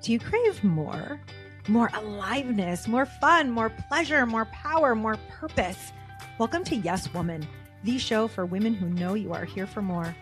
Do you crave more? More aliveness, more fun, more pleasure, more power, more purpose. Welcome to Yes Woman, the show for women who know you are here for more.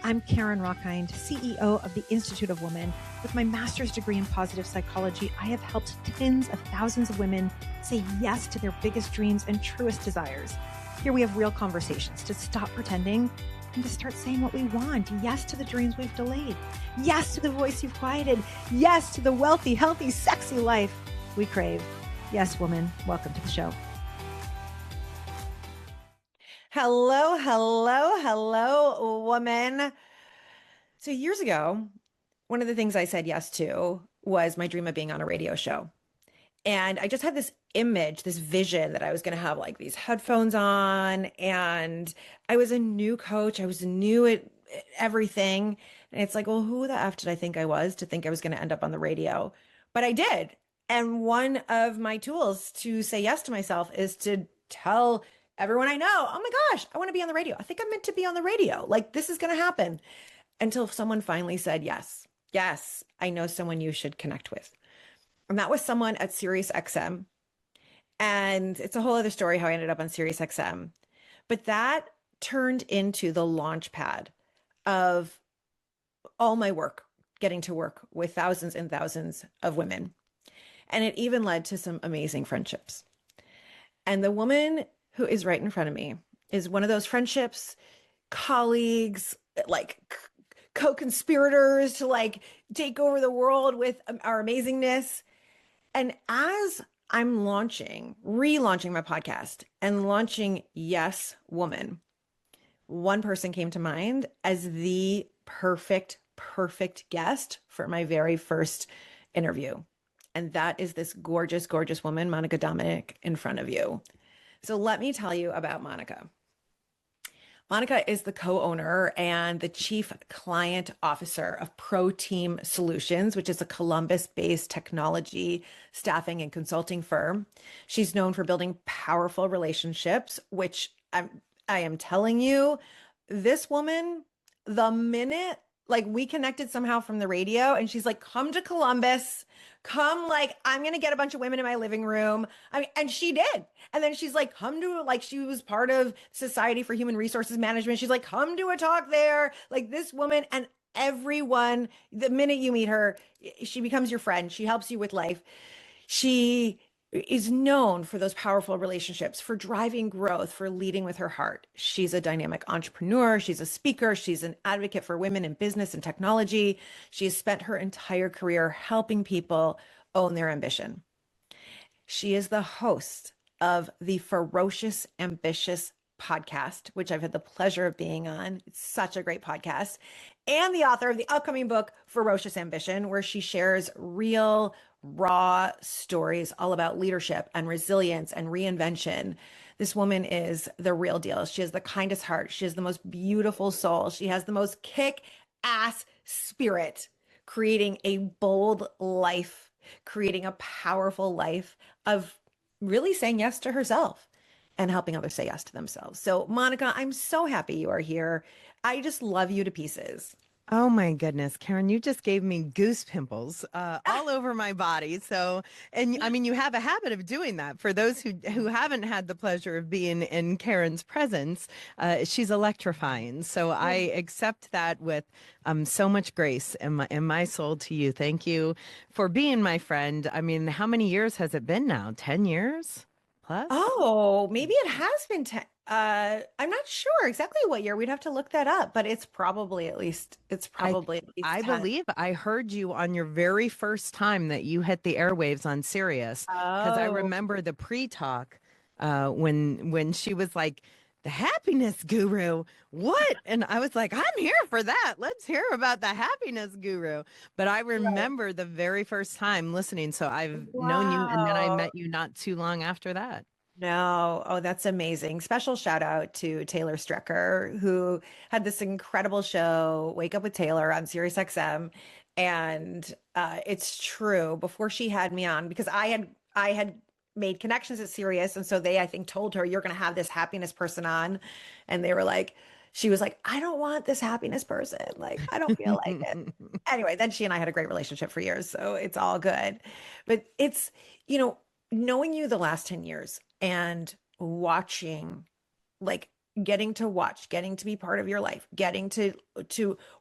I'm Karen Rockhind, CEO of the Institute of Women. With my master's degree in positive psychology, I have helped tens of thousands of women say yes to their biggest dreams and truest desires. Here we have real conversations to stop pretending and to start saying what we want. Yes to the dreams we've delayed. Yes to the voice you've quieted. Yes to the wealthy, healthy, sexy life we crave. Yes, woman, welcome to the show. Hello, hello, hello, woman. So years ago, one of the things I said yes to was my dream of being on a radio show. And I just had this image, this vision that I was going to have like these headphones on. And I was a new coach. I was new at everything. And it's like, well, who the F did I think I was to think I was going to end up on the radio? But I did. And one of my tools to say yes to myself is to tell everyone I know, oh my gosh, I want to be on the radio. I think I'm meant to be on the radio. Like this is going to happen. Until someone finally said, yes, yes, I know someone you should connect with. And that was someone at Sirius XM. And it's a whole other story how I ended up on Sirius XM. But that turned into the launch pad of all my work, getting to work with thousands and thousands of women. And it even led to some amazing friendships. And the woman who is right in front of me is one of those friendships, colleagues, like co-conspirators to like take over the world with our amazingness. And as I'm relaunching my podcast and launching Yes Woman, one person came to mind as the perfect guest for my very first interview. And that is this gorgeous, gorgeous woman, Monica Dominic, in front of you. So let me tell you about Monica. Monica is the co-owner and the chief client officer of Pro Team Solutions, which is a Columbus-based technology staffing and consulting firm. She's known for building powerful relationships, which I am telling you, this woman, the minute like we connected somehow from the radio and she's like, come to Columbus, come, like, I'm going to get a bunch of women in my living room. I mean, and she did. And then she's like, come to, like, she was part of Society for Human Resources Management. She's like, come to a talk there. Like this woman, and everyone, the minute you meet her, she becomes your friend. She helps you with life. She is known for those powerful relationships, for driving growth, for leading with her heart. She's a dynamic entrepreneur. She's a speaker. She's an advocate for women in business and technology. She has spent her entire career helping people own their ambition. She is the host of the Ferocious Ambitious podcast, which I've had the pleasure of being on. It's such a great podcast. And the author of the upcoming book, Ferocious Ambition, where she shares real, raw stories all about leadership and resilience and reinvention. This woman is the real deal. She has the kindest heart. She has the most beautiful soul. She has the most kick-ass spirit, creating a bold life, creating a powerful life of really saying yes to herself and helping others say yes to themselves. So, Monica, I'm so happy you are here. I just love you to pieces. Oh my goodness, Karen, you just gave me goose pimples all over my body. So, and I mean, you have a habit of doing that. For those who haven't had the pleasure of being in Karen's presence, she's electrifying. So I accept that with so much grace in my soul to you. Thank you for being my friend. I mean, how many years has it been now? 10 years plus? Oh, maybe it has been 10. I'm not sure exactly what year. We'd have to look that up, but it's probably at least I 10. believe I heard you on your very first time that you hit the airwaves on Sirius, because I Oh, remember the pre-talk when she was like, the happiness guru, what? And I was like, I'm here for that. Let's hear about the happiness guru. But I right. remember the very first time listening. So I've known you, and then I Wow. met you not too long after that. No. Oh, that's amazing. Special shout out to Taylor Strecker, who had this incredible show, Wake Up with Taylor on Sirius XM. And it's true, before she had me on, because I had made connections at Sirius. And so they, I think, told her, you're going to have this happiness person on. And they were like, she was like, I don't want this happiness person. Like, I don't feel like it. Anyway, then she and I had a great relationship for years, so it's all good. But it's, you know, knowing you the last 10 years and watching, like getting to watch, getting to be part of your life, getting to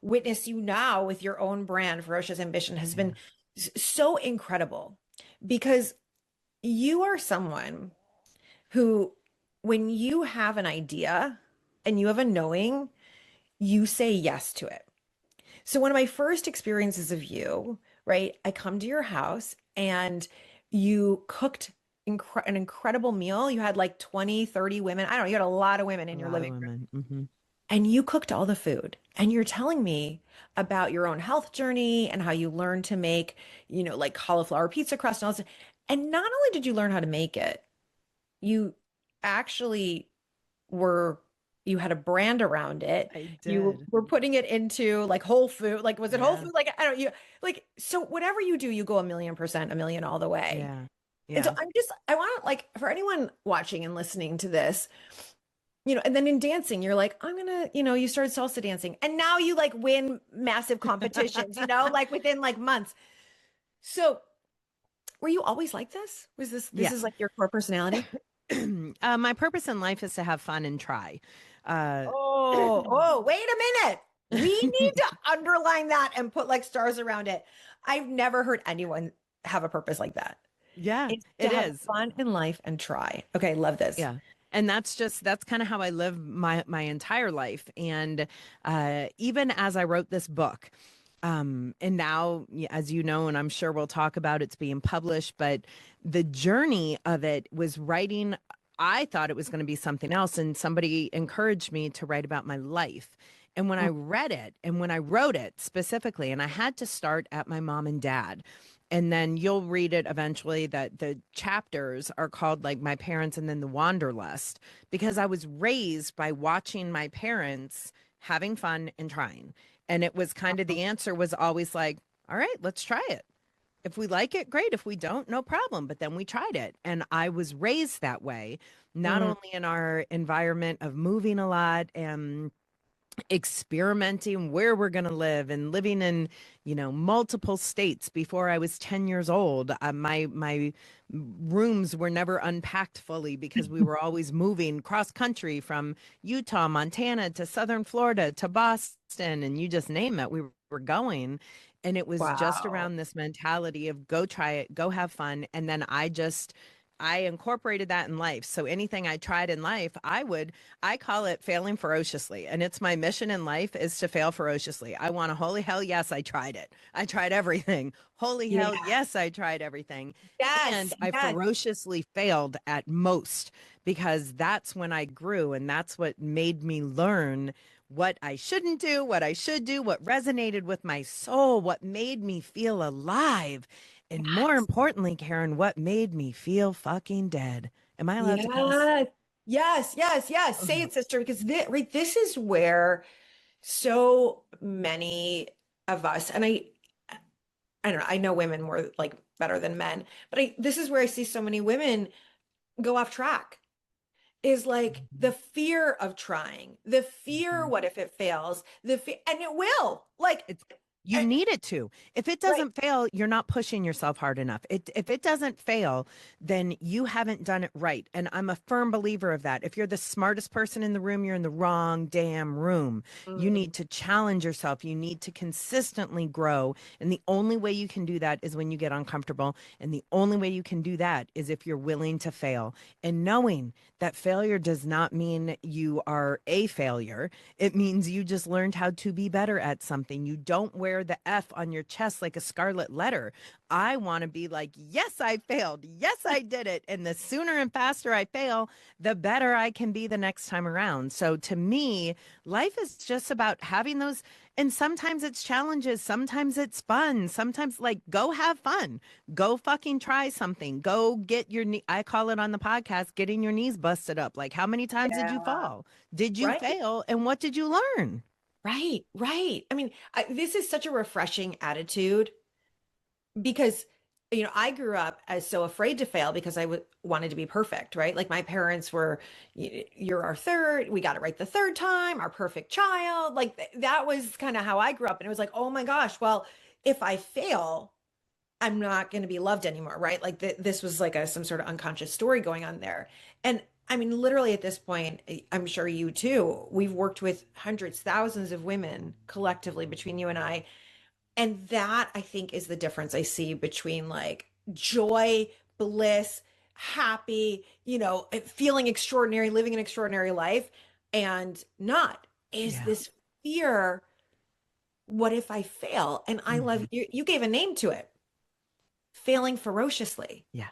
witness you now with your own brand, Ferocious Ambition, has been Yeah, so incredible because you are someone who, when you have an idea and you have a knowing, you say yes to it. So one of my first experiences of you, right? I come to your house and you cooked an incredible meal. You had like 20, 30 women. I don't know, you had a lot of women a in your lot of living room. women. Hmm. And you cooked all the food. And you're telling me about your own health journey and how you learned to make, like cauliflower pizza crust and all this. And not only did you learn how to make it, you actually were you had a brand around it. I You did. were putting it into like Whole Food. Like, was it Whole Yeah, Food? Like, I don't you like so whatever you do, you go 1,000,000%, a million all the way. yeah, And so yeah. I want to like for anyone watching and listening to this, and then in dancing, you're like, I'm gonna, you started salsa dancing and now you like win massive competitions, like within like months. So were you always like this? Was this is Yes. like your core personality? My purpose in life is to have fun and try. Uh, Oh, wait a minute. We need to underline that and put like stars around it. I've never heard anyone have a purpose like that. yeah, It's to it have is. fun in life and try. Okay, love this. Yeah. And that's kind of how I live my entire life. And even as I wrote this book, and now, as you know, and I'm sure we'll talk about it's being published, but the journey of it was writing. I thought it was going to be something else, and somebody encouraged me to write about my life. And when I Mm. read it and when I wrote it specifically, and I had to start at my mom and dad, and then you'll read it eventually that the chapters are called like my parents and then the wanderlust because I was raised by watching my parents having fun and trying. And it was kind of the answer was always like, all right, let's try it. If we like it, great. If we don't, no problem. But then we tried it. And I was raised that way, not Mm. only in our environment of moving a lot and experimenting where we're going to live and living in multiple states before I was 10 years old. My rooms were never unpacked fully because we were always moving cross country from Utah, Montana to southern Florida to Boston, and you just name it, we were going. And it was just Wow. around this mentality of go try it, go have fun. And then I incorporated that in life. So anything I tried in life, I call it failing ferociously. And it's my mission in life is to fail ferociously. I want a holy hell, yes, I tried it. I tried everything. Holy hell, Yeah. yes, I tried everything. And Yes. I Yes. ferociously failed at most because that's when I grew and that's what made me learn what I shouldn't do, what I should do, what resonated with my soul, what made me feel alive. And more Yes. importantly, Karen, what made me feel fucking dead? Am I allowed to cuss? Yes. Yes. Yes. Yes. Say it, sister, because this is where so many of us, and I don't know, I know women more like better than men, but this is where I see so many women go off track is like the Mhm. fear of trying, the fear, Mhm. what if it fails? The fear, and it will. Like, It's you eh, need it to. If it right, doesn't fail, you're not pushing yourself hard enough. If it doesn't fail, then you haven't done it right. And I'm a firm believer of that. If you're the smartest person in the room, you're in the wrong damn room. You mm, need to challenge yourself. You need to consistently grow. And the only way you can do that is when you get uncomfortable. And the only way you can do that is if you're willing to fail. And knowing that failure does not mean you are a failure. It means you just learned how to be better at something. You don't wear the F on your chest like a scarlet letter. I want to be like, yes, I failed. Yes, I did it. And the sooner and faster I fail, the better I can be the next time around. So to me, life is just about having those. And sometimes it's challenges. Sometimes it's fun. Sometimes, like, go have fun. Go fucking try something. Go get your knee. I call it on the podcast, getting your knees busted up. Like, how many times did you yeah, fall? Did you right, fail? And what did you learn? right, right. I mean, this is such a refreshing attitude because I grew up as so afraid to fail because I wanted to be perfect, right? Like my parents were, You're our third, we got it right the third time, our perfect child." Like that was kind of how I grew up. And it was like, oh my gosh, well, if I fail, I'm not going to be loved anymore, right? Like this was like some sort of unconscious story going on there. And I mean, literally at this point, I'm sure you too, we've worked with hundreds, thousands of women collectively between you and I, and that I think is the difference I see between like joy, bliss, happy, feeling extraordinary, living an extraordinary life, and not is Yeah. this fear. What if I fail? And I love Mhm. you gave a name to it, failing ferociously. Yeah.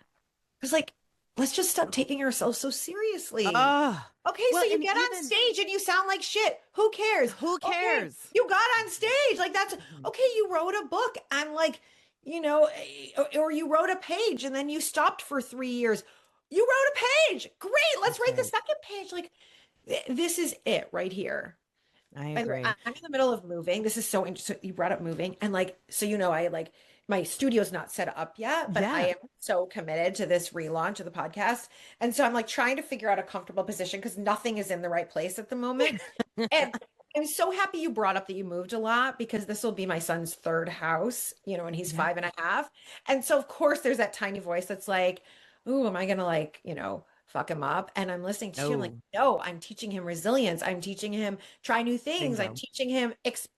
Because like, let's just stop taking ourselves so seriously. Oh, Okay, so well, you and get on even stage and you sound like shit. Who cares? who Okay, cares? you got on stage. Like that's Mhm. okay, you wrote a book and like, or you wrote a page and then you stopped for 3 years. You wrote a page. Great. Let's That's write the right. second page. Like this is it right here. I By the way, agree. I'm in the middle of moving. This is so interesting. You brought up moving, and like, so I like my studio's not set up yet, but I Yeah. am so committed to this relaunch of the podcast, and so I'm like trying to figure out a comfortable position because nothing is in the right place at the moment. And I'm so happy you brought up that you moved a lot because this will be my son's third house, and he's Yeah. 5.5, and so of course there's that tiny voice that's like, "Ooh, am I gonna like, fuck him up?" And I'm listening to you. I'm like, No, no, I'm teaching him resilience. I'm teaching him try new things. I'm bingo. teaching him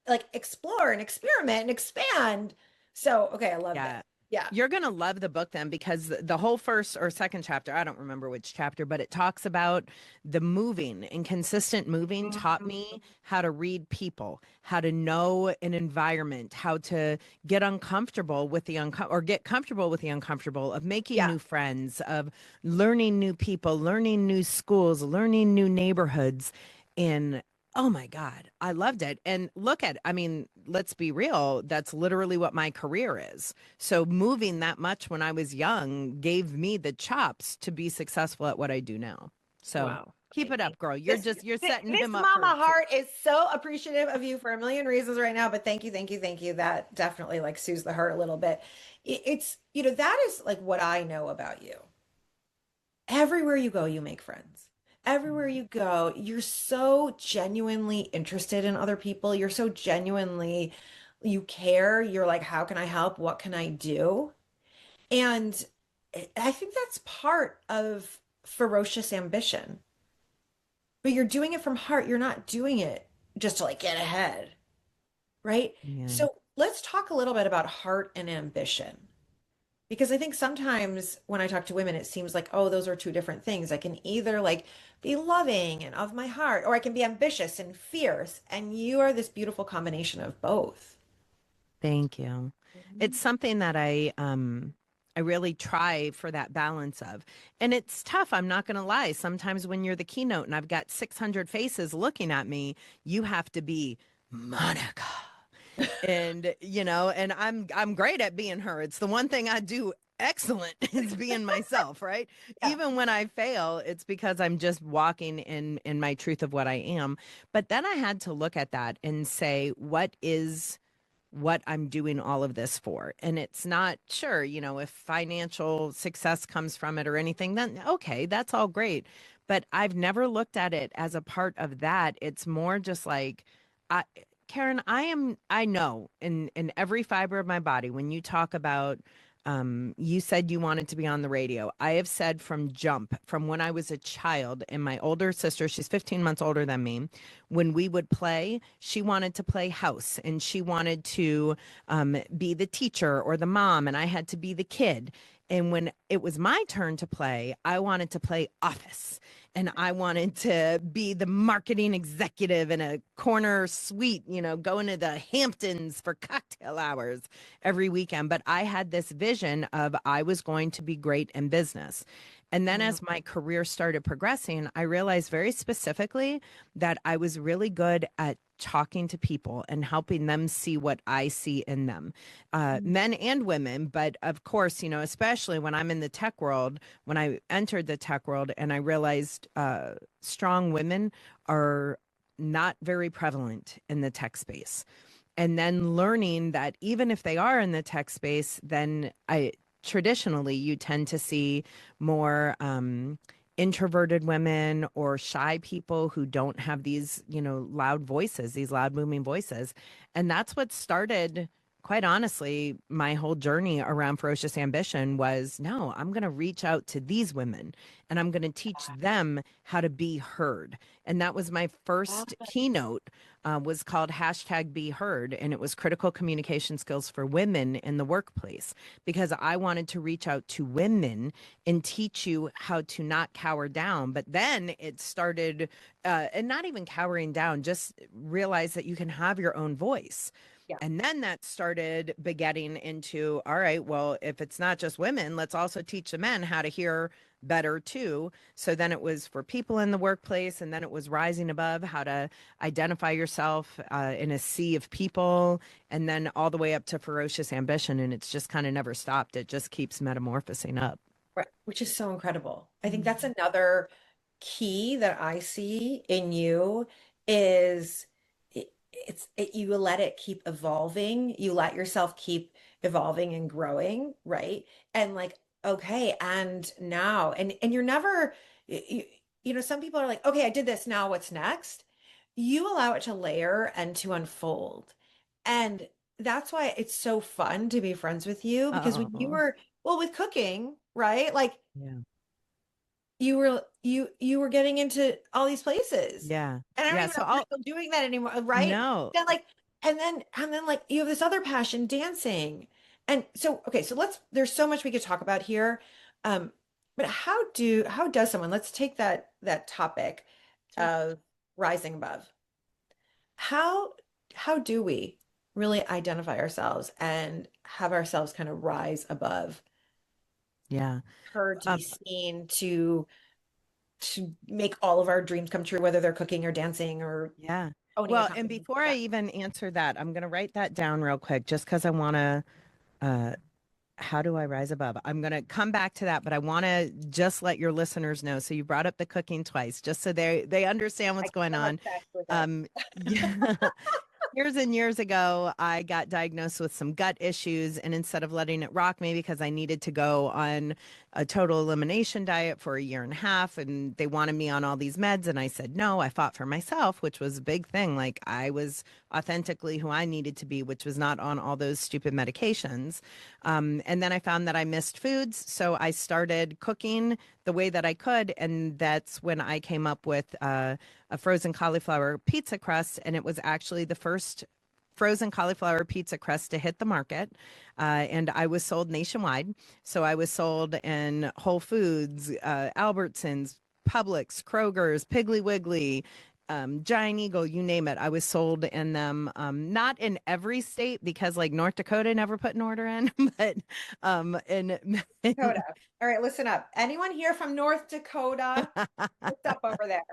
like explore and experiment and expand. So, okay, I love that. Yeah. Yeah. You're going to love the book then because the whole first or second chapter, I don't remember which chapter, but it talks about the moving and consistent moving taught me how to read people, how to know an environment, how to get uncomfortable with the or get comfortable with the uncomfortable of making Yeah. new friends, of learning new people, learning new schools, learning new neighborhoods. In Oh my God, I loved it. And look at, I mean, let's be real, that's literally what my career is. So moving that much when I was young gave me the chops to be successful at what I do now. So Wow. keep it Amazing. up, girl. You're This just you're setting this him up mama for heart is so appreciative of you for a million reasons right now, but thank you, thank you, thank you. That definitely like soothes the heart a little bit. It's, that is like what I know about you. Everywhere you go, you make friends. Everywhere you go, you're so genuinely interested in other people. You're so genuinely, you care. You're like, how can I help? What can I do? And I think that's part of ferocious ambition. But you're doing it from heart. You're not doing it just to like get ahead, right? yeah. So let's talk a little bit about heart and ambition. Because I think sometimes when I talk to women, it seems like, oh, those are two different things. I can either like be loving and of my heart, or I can be ambitious and fierce. And you are this beautiful combination of both. Thank you. It's Mhm. something that I really try for that balance of. And it's tough, I'm not going to lie. Sometimes when you're the keynote and I've got 600 faces looking at me, you have to be Monica. And and I'm great at being her. It's the one thing I do excellent is being myself, right? Yeah. Even when I fail, it's because I'm just walking in my truth of what I am. But then I had to look at that and say, what I'm doing all of this for. And it's not sure, if financial success comes from it or anything, then okay, that's all great. But I've never looked at it as a part of that. It's more just like, I, Karen, I know in every fiber of my body, when you talk about, you said you wanted to be on the radio. I have said from jump, from when I was a child, and my older sister, she's 15 months older than me, when we would play, she wanted to play house and she wanted to be the teacher or the mom, and I had to be the kid. And when it was my turn to play, I wanted to play office and I wanted to be the marketing executive in a corner suite, going to the Hamptons for cocktail hours every weekend. But I had this vision of I was going to be great in business. And then Mm. as my career started progressing, I realized very specifically that I was really good at talking to people and helping them see what I see in them, men and women. But of course, especially when I'm in the tech world, when I entered the tech world and I realized strong women are not very prevalent in the tech space. And then learning that even if they are in the tech space, then traditionally you tend to see more introverted women or shy people who don't have these, loud voices, these loud booming voices. And that's what started, quite honestly, my whole journey around Ferocious Ambition was, no, I'm going to reach out to these women and I'm going to teach them how to be heard. And that was my first keynote, was called hashtag Be Heard. And it was critical communication skills for women in the workplace, because I wanted to reach out to women and teach you how to not cower down. But then it started, and not even cowering down, just realize that you can have your own voice. Yeah. And then that started begetting into, all right, well, if it's not just women, let's also teach the men how to hear better too. So then it was for people in the workplace, and then it was rising above, how to identify yourself in a sea of people, and then all the way up to Ferocious Ambition. And it's just kind of never stopped. It just keeps metamorphosing up. Right, which is so incredible. I think that's Mhm. another key that I see in you is you let it keep evolving. You let yourself keep evolving and growing, right? And like, okay, and now, and you're never, you, some people are like, okay, I did this, now what's next? You allow it to layer and to unfold. And that's why it's so fun to be friends with you because when you Oh, were, well, with cooking, right? Like yeah. you were getting into all these places. Yeah. And I don't Yeah. even know So if you're I'll, still doing that anymore, right? no. Then like and then like you have this other passion, dancing. And so okay, so there's so much we could talk about here. Um, but how does someone, let's take that topic Sure. of rising above. How how do we really identify ourselves and have ourselves kind of rise above, Yeah. heard, to be Um, seen, to make all of our dreams come true, whether they're cooking or dancing or yeah. owning a Well, and company. before I Yeah. even answer that, I'm going to write that down real quick just because I want to, uh, how do I rise above? I'm going to come back to that, but I want to just let your listeners know. So you brought up the cooking twice, just so they understand what's going I'm on. obsessed with it. Yeah. Years and years ago, I got diagnosed with some gut issues. And instead of letting it rock me, because I needed to go on a total elimination diet for a year and a half, and they wanted me on all these meds. And I said no. I fought for myself, which was a big thing. Like, I was authentically who I needed to be, which was not on all those stupid medications. And then I found that I missed foods. So I started cooking the way that I could. And that's when I came up with a frozen cauliflower pizza crust. And it was actually the first frozen cauliflower pizza crust to hit the market. And I was sold nationwide. So I was sold in Whole Foods, Albertsons, Publix, Kroger's, Piggly Wiggly, Giant Eagle, you name it. I was sold in them, not in every state because like North Dakota never put an order in, but Dakota. All right, listen up. Anyone here from North Dakota? What's up over there?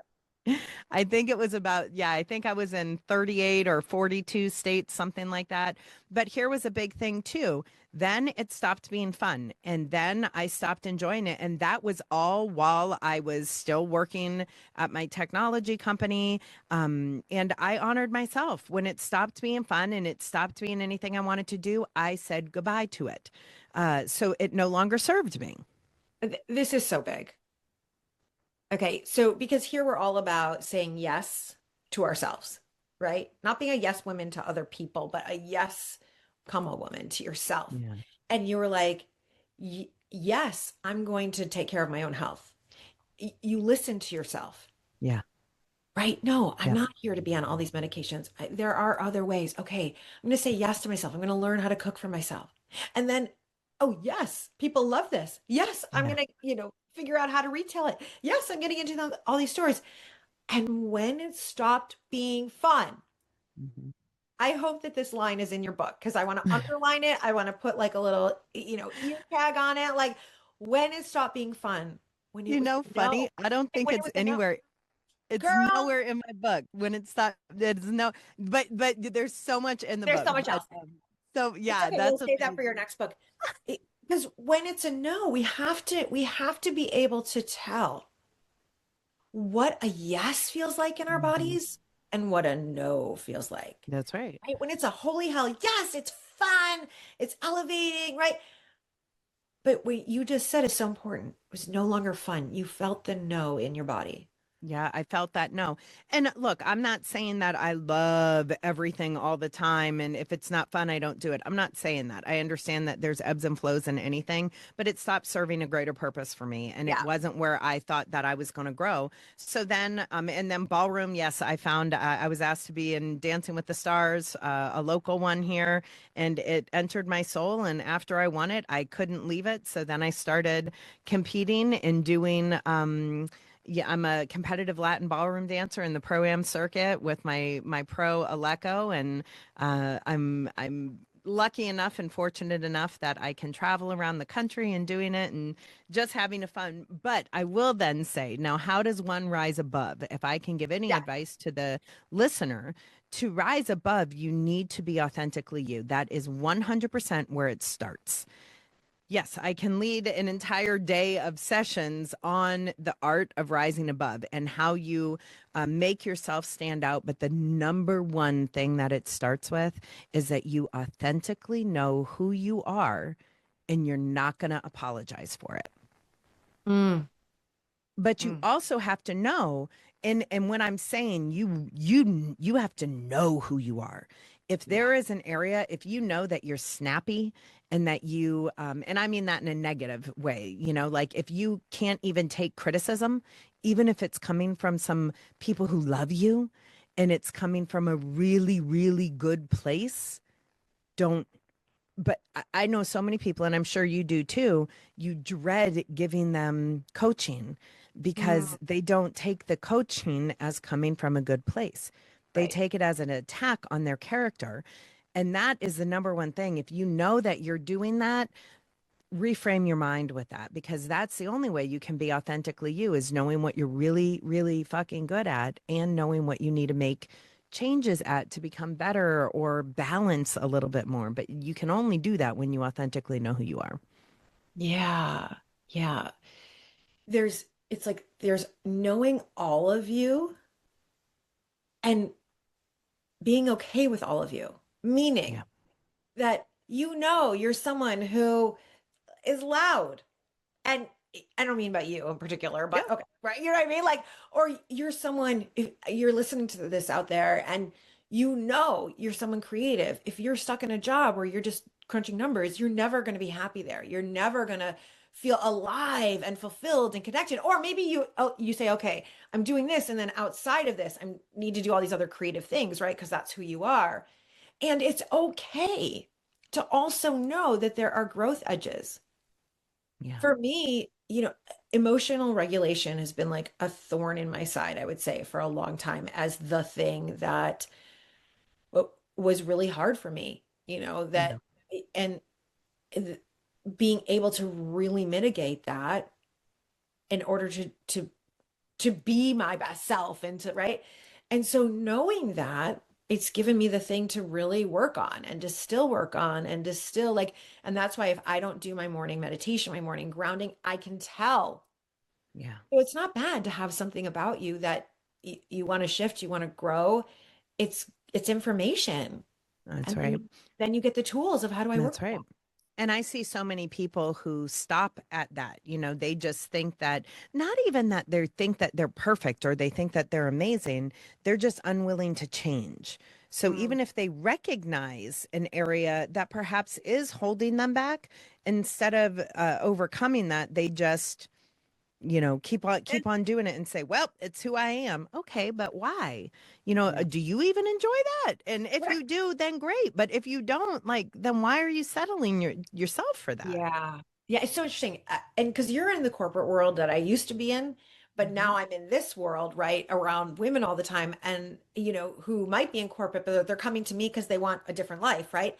I think it was about, yeah, I think I was in 38 or 42 states, something like that. But here was a big thing too. Then it stopped being fun. And then I stopped enjoying it. And that was all while I was still working at my technology company. And I honored myself. When it stopped being fun and it stopped being anything I wanted to do, I said goodbye to it. So it no longer served me. This is so big. Okay, so because here we're all about saying yes to ourselves, right? Not being a yes woman to other people, but a yes, comma woman to yourself. Yeah. And you were like, yes, I'm going to take care of my own health. You listen to yourself. Yeah. Right? No, I'm Yeah. not here to be on all these medications. There are other ways. Okay, I'm going to say yes to myself. I'm going to learn how to cook for myself. And then, oh, yes, people love this. Yes, I'm Yeah. going to, figure out how to retail it. Yes, I'm getting into all these stores. And when it stopped being fun, Mhm. I hope that this line is in your book because I want to underline it. I want to put like a little, ear tag on it. Like when it stopped being fun, when it You was know, a no, funny, I don't think when it it's was a no, anywhere. It's girl, nowhere in my book when it's not. It's no, but there's so much in the there's book. so much But else. so It's yeah, okay. We'll that's save that for your amazing. next book. Because when it's a no, we have to be able to tell what a yes feels like in our Mhm. bodies and what a no feels like. That's right. Right? When it's a holy hell, yes, it's fun, it's elevating, right? But what you just said is so important. It was no longer fun. You felt the no in your body. Yeah, I felt that no. And look, I'm not saying that I love everything all the time. And if it's not fun, I don't do it. I'm not saying that. I understand that there's ebbs and flows in anything, but it stopped serving a greater purpose for me. And it Yeah. wasn't where I thought that I was going to grow. So then, and then ballroom, yes, I found I was asked to be in Dancing with the Stars, a local one here, and it entered my soul. And after I won it, I couldn't leave it. So then I started competing and doing, yeah, I'm a competitive Latin ballroom dancer in the pro-am circuit with my pro Aleco, and I'm lucky enough and fortunate enough that I can travel around the country and doing it and just having a fun. But I will then say, now, how does one rise above? If I can give any Yeah. advice to the listener, to rise above, you need to be authentically you. That is 100% where it starts. Yes, I can lead an entire day of sessions on the art of rising above and how you make yourself stand out. But the number one thing that it starts with is that you authentically know who you are and you're not going to apologize for it. Mm, But you mm. also have to know, and when I'm saying you have to know who you are. If Yeah. there is an area, if you know that you're snappy and that you and I mean that in a negative way, like if you can't even take criticism, even if it's coming from some people who love you and it's coming from a really really good place, don't. But I know so many people, and I'm sure you do too, you dread giving them coaching Mm, because they don't take the coaching as coming from a good place. They right. take it as an attack on their character. And that is the number one thing. If you know that you're doing that, reframe your mind with that, because that's the only way you can be authentically you, is knowing what you're really, really fucking good at and knowing what you need to make changes at to become better or balance a little bit more. But you can only do that when you authentically know who you are. Yeah. Yeah. It's like there's knowing all of you and being okay with all of you, Yeah. meaning that you're someone who is loud. And I don't mean about you in particular, Yeah. but okay, right? You know what I mean? Like, or you're someone, if you're listening to this out there and you're someone creative. If you're stuck in a job where you're just crunching numbers, you're never going to be happy there. You're never going to feel alive and fulfilled and connected. Or maybe you say, okay, I'm doing this, and then outside of this, I need to do all these other creative things, right? Because that's who you are. And it's okay to also know that there are growth edges. Yeah. For me, emotional regulation has been like a thorn in my side, I would say, for a long time as the thing that was really hard for me, Yeah. and being able to really mitigate that in order to be my best self and to, right? And so knowing that, it's given me the thing to really work on and to still work on and to still like, and that's why if I don't do my morning meditation, my morning grounding, I can tell. Yeah. So it's not bad to have something about you that you want to shift, you want to grow. It's information. That's And right. then you get the tools of how do I work That's with right. that? And I see so many people who stop at that. They just think that, not even that they think that they're perfect or they think that they're amazing, they're just unwilling to change. So Mm, even if they recognize an area that perhaps is holding them back, instead of overcoming that, they just keep on doing it and say, well, it's who I am. Okay, but why? yeah. Do you even enjoy that? And if Right. you do, then great. But if you don't, like, then why are you settling yourself for that? Yeah. Yeah, it's so interesting. And because you're in the corporate world that I used to be in, but Hmm. now I'm in this world, right, around women all the time, and who might be in corporate, but they're coming to me because they want a different life, right?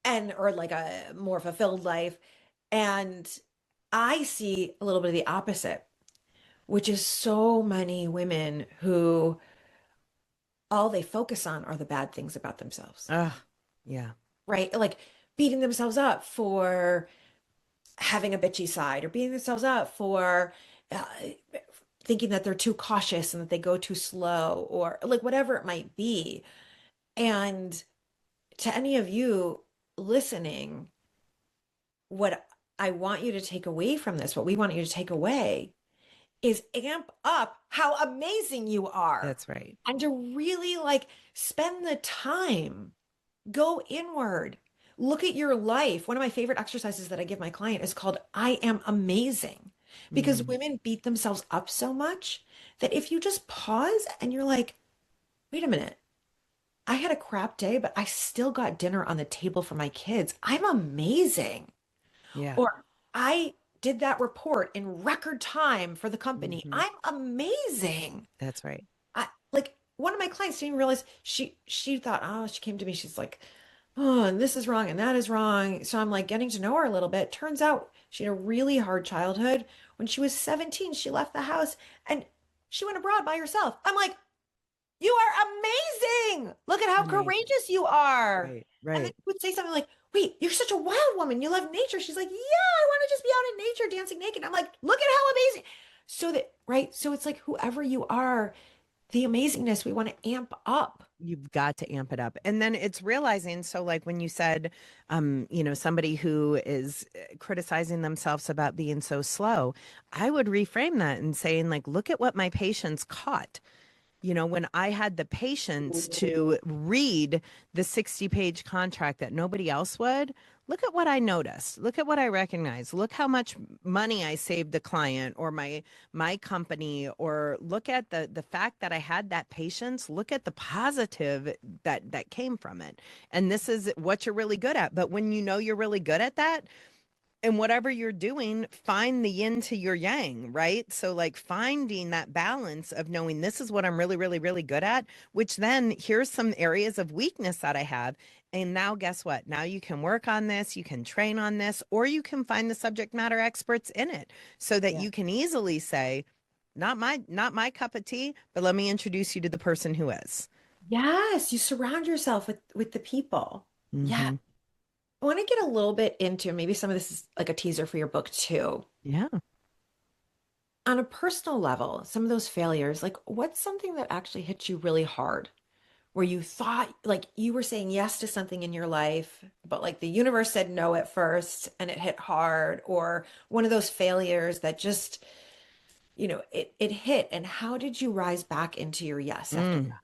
And or like a more fulfilled life. And I see a little bit of the opposite, which is so many women who all they focus on are the bad things about themselves, Ah, yeah, right? Like beating themselves up for having a bitchy side or beating themselves up for uh, thinking that they're too cautious and that they go too slow or like whatever it might be. And to any of you listening, what I want you to take away from this, what we want you to take away is amp up how amazing you are That's right. and to really like spend the time, go inward, look at your life. One of my favorite exercises that I give my client is called I am amazing because Mm, women beat themselves up so much that if you just pause and you're like, wait a minute, I had a crap day, but I still got dinner on the table for my kids. I'm amazing. yeah. Or I did that report in record time for the company. Hmm. I'm amazing. That's right. I like one of my clients didn't even realize she thought, oh, she came to me, she's like, oh, and this is wrong and that is wrong. So I'm like getting to know her a little bit. Turns out she had a really hard childhood. When she was 17, she left the house and she went abroad by herself. I'm like, you are amazing. Look at how Amazing. courageous you are. Right. And then Right. she would say something like, wait, you're such a wild woman. You love nature. She's like, yeah, I want to just be out in nature dancing naked. I'm like, look at how amazing. So that, right? So it's like whoever you are, the amazingness we want to amp up. You've got to amp it up. And then it's realizing, so like when you said, somebody who is criticizing themselves about being so slow, I would reframe that and saying, like, look at what my patients caught. When I had the patience to read the 60-page contract that nobody else would, look at what I noticed. Look at what I recognized. Look how much money I saved the client or my company, or look at the fact that I had that patience. Look at the positive that came from it. And this is what you're really good at. But when you know you're really good at that, and whatever you're doing, find the yin to your yang, right? So, like, finding that balance of knowing this is what I'm really, really, really good at, which then here's some areas of weakness that I have. And now, guess what? Now you can work on this, you can train on this, or you can find the subject matter experts in it so that Yeah. you can easily say, not my cup of tea, but let me introduce you to the person who is. Yes, you surround yourself with the people. Yeah. Mm-hmm. I want to get a little bit into maybe some of this is like a teaser for your book too. Yeah. On a personal level, some of those failures, like what's something that actually hit you really hard? Where you thought like you were saying yes to something in your life, but like the universe said no at first and it hit hard, or one of those failures that just, it hit. And how did you rise back into your yes after Mm. that?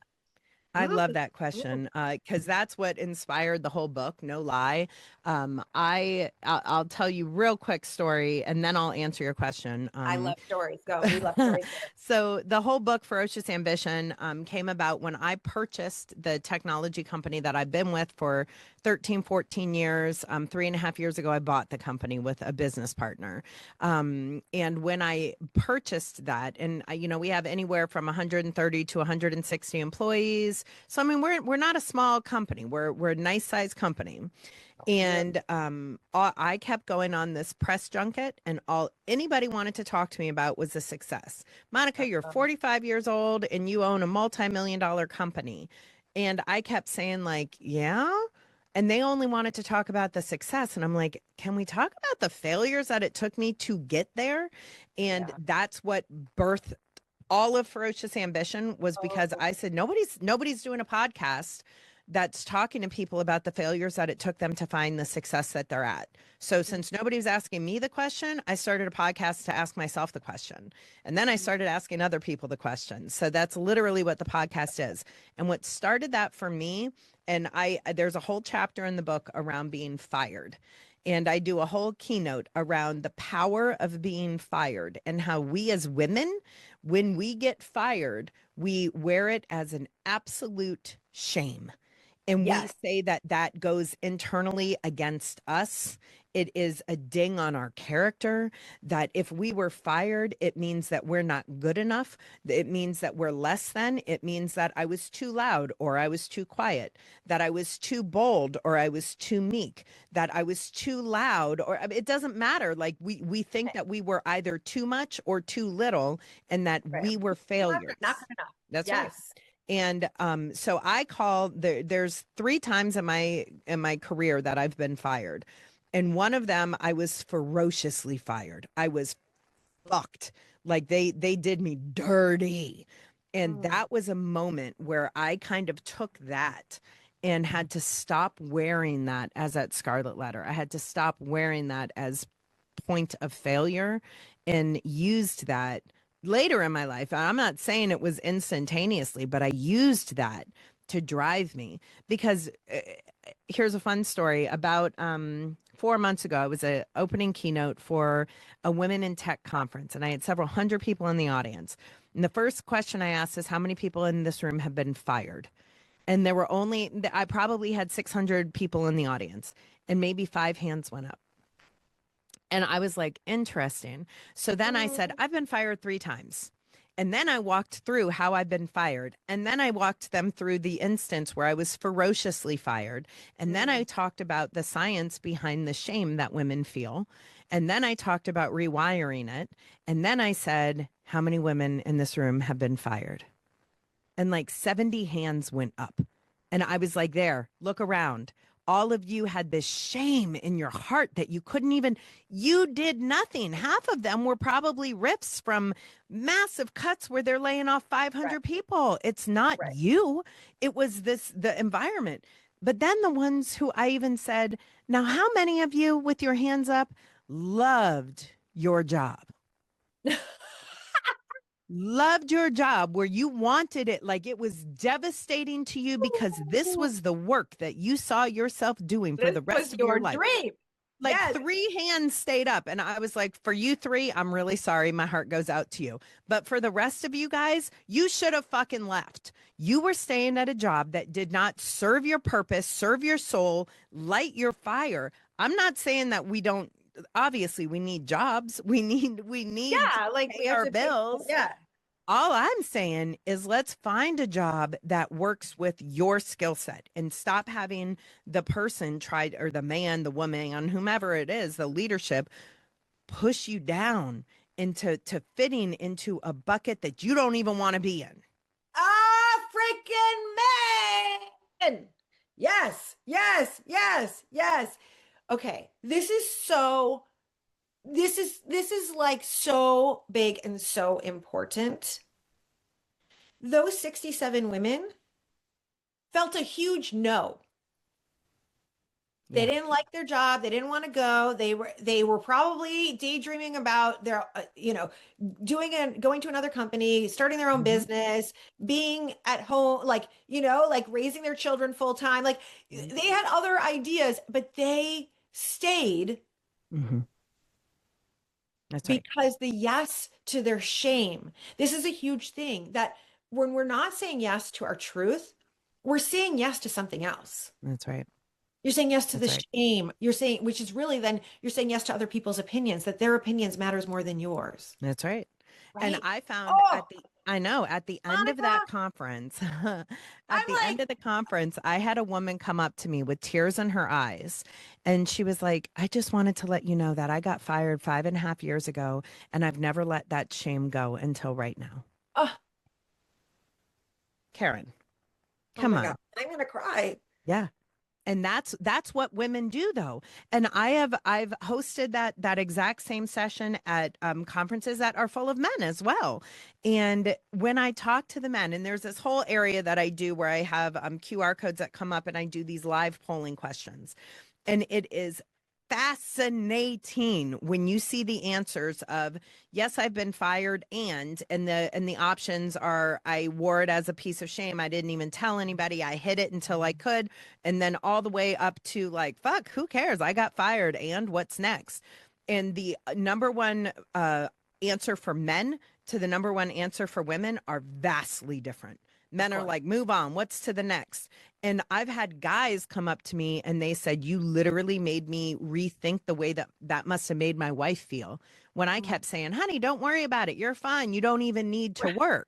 I Mm, love that mm. question because that's what inspired the whole book. No lie. I'll tell you real quick story and then I'll answer your question. I love stories. Go. We love stories here. So the whole book, Ferocious Ambition, came about when I purchased the technology company that I've been with for 13, 14 years. 3.5 years ago, I bought the company with a business partner. And when I purchased that, and we have anywhere from 130 to 160 employees. So I mean, we're not a small company. We're a nice sized company. Yeah. And I kept going on this press junket, and all anybody wanted to talk to me about was the success. Monica, you're 45 years old and you own a multi-million-dollar company. And I kept saying, like, yeah. And they only wanted to talk about the success. And I'm like, can we talk about the failures that it took me to get there? And Yeah. that's what birthed all of Ferocious Ambition, was because Oh, I said nobody's doing a podcast that's talking to people about the failures that it took them to find the success that they're at. So since nobody was asking me the question, I started a podcast to ask myself the question. And then I started asking other people the question. So that's literally what the podcast is. And what started that for me, and there's a whole chapter in the book around being fired. And I do a whole keynote around the power of being fired and how we as women, when we get fired, we wear it as an absolute shame. And we yes. say that that goes internally against us. It is a ding on our character, that if we were fired, it means that we're not good enough. It means that we're less than. It means that I was too loud or I was too quiet, that I was too bold or I was too meek, that I was too loud, or it doesn't matter. Like we think that we were either too much or too little and that Right. we were Not failures. good enough. That's right. Yes. And so I call there's three times in my career that I've been fired. And one of them I was ferociously fired. I was fucked. Like they did me dirty. And Mm. that was a moment where I kind of took that and had to stop wearing that as that scarlet letter. I had to stop wearing that as point of failure and used that later in my life. I'm not saying it was instantaneously, but I used that to drive me because here's a fun story about 4 months ago. I was a opening keynote for a women in tech conference, and I had several hundred people in the audience. And the first question I asked is, how many people in this room have been fired? And there were only, I probably had 600 people in the audience, and maybe 5 hands went up. And I was like, interesting. So then I said, I've been fired 3 times. And then I walked through how I've been fired. And then I walked them through the instance where I was ferociously fired. And then I talked about the science behind the shame that women feel. And then I talked about rewiring it. And then I said, how many women in this room have been fired? And like 70 hands went up. And I was like, there, look around. All of you had this shame in your heart that you couldn't even, you did nothing. Half of them were probably rips from massive cuts where they're laying off 500 people. It's not you. It was the environment. But then the ones who I even said, now, how many of you with your hands up loved your job? Loved your job where you wanted it, like it was devastating to you because this was the work that you saw yourself doing for the rest of your life. Dream. Like 3 hands stayed up. And I was like, for you 3, I'm really sorry. My heart goes out to you. But for the rest of you guys, you should have fucking left. You were staying at a job that did not serve your purpose, serve your soul, light your fire. I'm not saying that we don't. Obviously, we need jobs. We need Yeah, like pay our bills. Yeah. All I'm saying is let's find a job that works with your skill set and stop having the person try, or the man, the woman, and whomever it is, the leadership, push you down into fitting into a bucket that you don't even want to be in. Freaking man. Yes, yes, yes, yes. Okay, this is like so big and so important. Those 67 women felt a huge no. They didn't like their job. They didn't want to go. They were probably daydreaming about their, going to another company, starting their own business, being at home, like raising their children full time. Like they had other ideas, but they stayed. That's right. Because the yes to their shame. This is a huge thing, that when we're not saying yes to our truth, we're saying yes to something else. That's right. You're saying yes to the shame. You're saying, which is really then you're saying yes to other people's opinions, that their opinions matters more than yours. That's right. And I found at the end of that conference, end of the conference, I had a woman come up to me with tears in her eyes. And she was like, I just wanted to let you know that I got fired 5.5 years ago, and I've never let that shame go until right now. Karen, come on. God. I'm going to cry. Yeah. And that's what women do, though. And I've hosted that exact same session at conferences that are full of men as well. And when I talk to the men, and there's this whole area that I do where I have QR codes that come up, and I do these live polling questions, and it is fascinating when you see the answers of yes, I've been fired, and the options are I wore it as a piece of shame, I didn't even tell anybody, I hid it until I could, and then all the way up to like, fuck, who cares, I got fired, and what's next? And the number one answer for men to the number one answer for women are vastly different. Men are like, move on, what's to the next? And I've had guys come up to me and they said, you literally made me rethink the way that must have made my wife feel, when I kept saying, honey, don't worry about it, you're fine, you don't even need to work.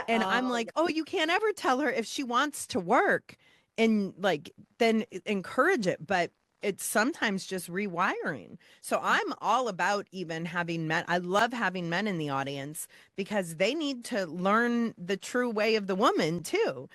And I'm like, oh, you can't ever tell her if she wants to work, and like then encourage it, but it's sometimes just rewiring. So I'm all about even having men. I love having men in the audience because they need to learn the true way of the woman too.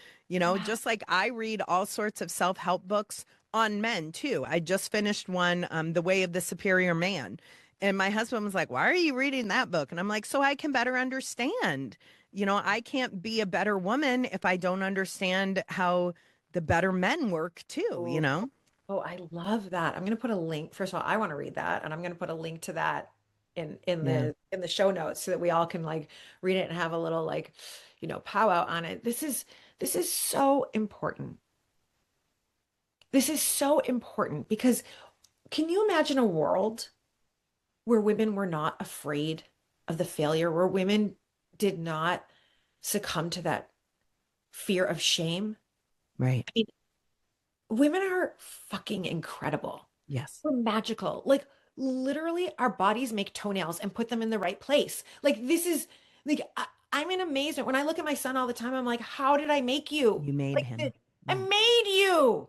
Just like I read all sorts of self-help books on men too. I just finished one, The Way of the Superior Man. And my husband was like, why are you reading that book? And I'm like, so I can better understand. I can't be a better woman if I don't understand how the better men work too, Oh, I love that. I'm going to put a link. First of all, I want to read that, and I'm going to put a link to that in Yeah. the show notes so that we all can like read it and have a little like, powwow on it. This is so important. This is so important because can you imagine a world where women were not afraid of the failure, where women did not succumb to that fear of shame? Right. I mean, women are fucking incredible. Yes. We're magical. Like literally our bodies make toenails and put them in the right place. Like this is like I'm in amazement. When I look at my son all the time, I'm like, how did I make you? You made Like him. I Yeah. made you.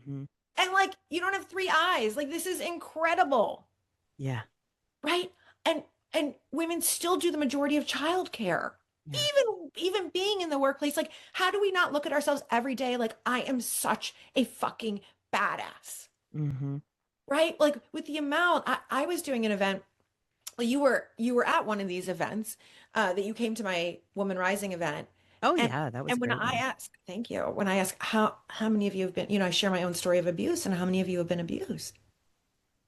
Hmm. And like you don't have three eyes. Like this is incredible. Yeah. Right? And women still do the majority of childcare. Yeah. Even being in the workplace, like how do we not look at ourselves every day like I am such a fucking badass? Hmm. Right? Like with the amount I was doing an event. Well, you were at one of these events that you came to my Woman Rising event. Oh And yeah, that was a and when great I one. ask, thank you. When I ask how many of you have been, I share my own story of abuse and how many of you have been abused.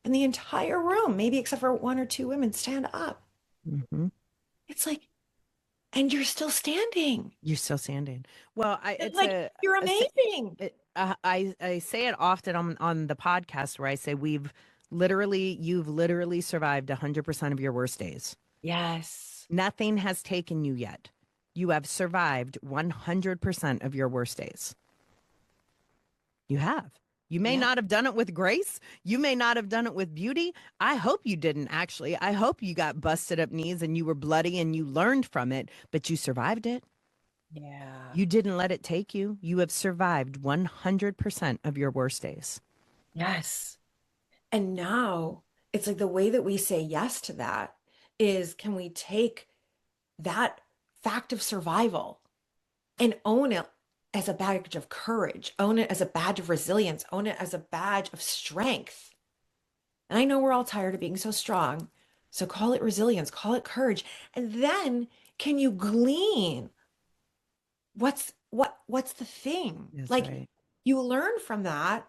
And the entire room, maybe except for one or two women, stand up. Hmm. It's like, and you're still standing. You're still standing. Well, It's it's like, you're amazing. I say it often on the podcast where I say you've literally survived 100% of your worst days. Yes. Nothing has taken you yet. You have survived 100% of your worst days. You have. You may Yeah. not have done it with grace. You may not have done it with beauty. I hope you didn't actually. I hope you got busted up knees and you were bloody and you learned from it, but you survived it. Yeah. You didn't let it take you. You have survived 100% of your worst days. Yes. And now it's like the way that we say yes to that is can we take that fact of survival and own it as a badge of courage, own it as a badge of resilience, own it as a badge of strength. And I know we're all tired of being so strong. So call it resilience, call it courage. And then can you glean what's the thing? That's Like right. you learn from that,